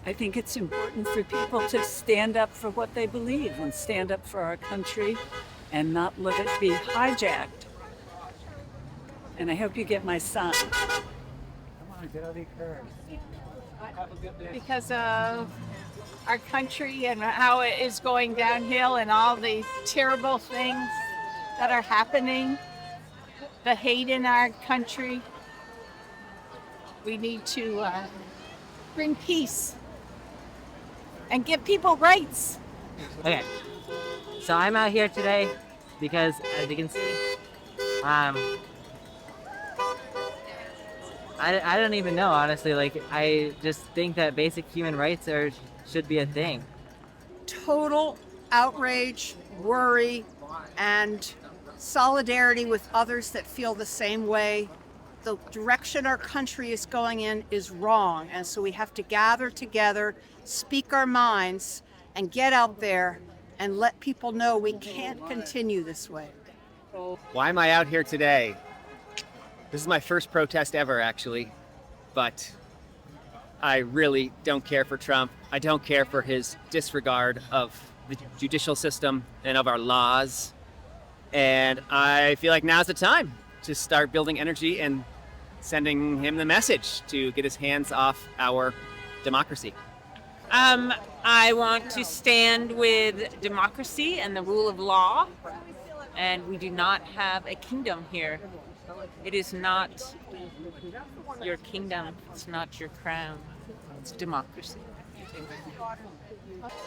I think it's important for people to stand up for what they believe and stand up for our country and not let it be hijacked. And I hope you get my son. Come on, get out of your car. Have a good day. Because of our country and how it is going downhill and all the terrible things that are happening, the hate in our country. We need to bring peace and give people rights. Okay, so I'm out here today because, as you can see, I don't even know, honestly. Like, I just think that basic human rights should be a thing. Total outrage, worry, and solidarity with others that feel the same way. The direction our country is going in is wrong, and so we have to gather together, speak our minds, and get out there and let people know we can't continue this way. Why am I out here today? This is my first protest ever, actually, but I really don't care for Trump. I don't care for his disregard of the judicial system and of our laws, and I feel like now's the time to start building energy and sending him the message to get his hands off our democracy. I want to stand with democracy and the rule of law, and we do not have a kingdom here. It is not your kingdom, it's not your crown, it's democracy.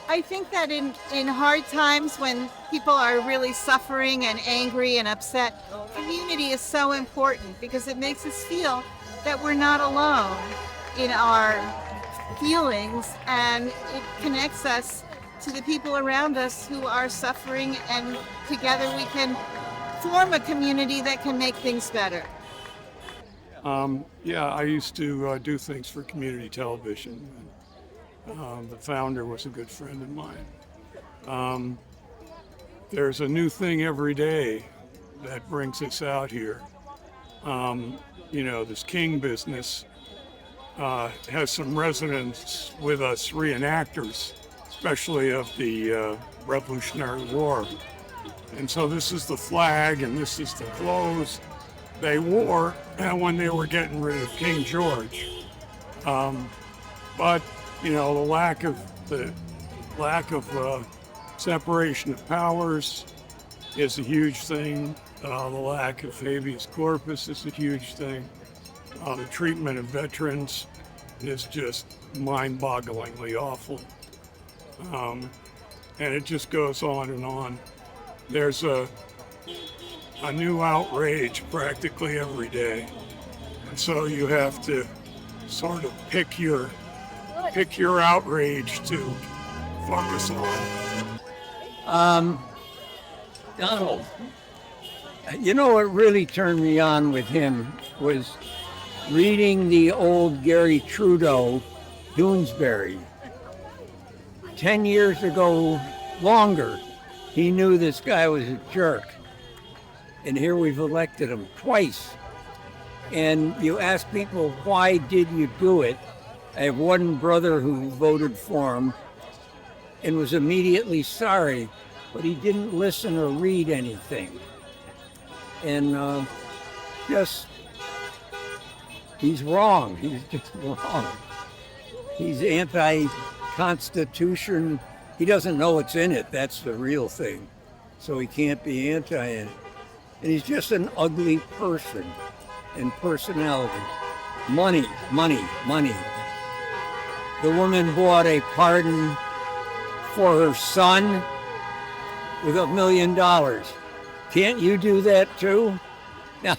I think that in hard times when people are really suffering and angry and upset, community is so important because it makes us feel that we're not alone in our feelings, and it connects us to the people around us who are suffering, and together we can form a community that can make things better. Yeah, I used to do things for community television. The founder was a good friend of mine. There's a new thing every day that brings us out here. This King business has some resonance with us reenactors, especially of the Revolutionary War. And so this is the flag and this is the clothes they wore when they were getting rid of King George. But the lack of separation of powers is a huge thing. The lack of habeas corpus is a huge thing. The treatment of veterans is just mind-bogglingly awful. And it just goes on and on. There's a new outrage practically every day. And so you have to sort of pick your outrage to focus on. Donald, what really turned me on with him was reading the old Gary Trudeau Doonesbury. 10 years ago, longer, he knew this guy was a jerk. And here we've elected him twice. And you ask people, why did you do it? I have one brother who voted for him and was immediately sorry, but he didn't listen or read anything. And just, he's wrong. He's just wrong. He's anti-Constitution. He doesn't know what's in it. That's the real thing. So he can't be anti it. And he's just an ugly person and personality. Money, money, money. The woman bought a pardon for her son with $1 million. Can't you do that too? Now,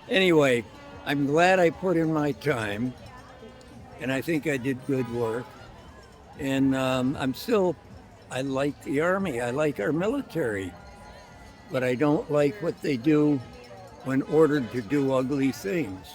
anyway, I'm glad I put in my time, and I think I did good work. And I like the Army. I like our military. But I don't like what they do when ordered to do ugly things.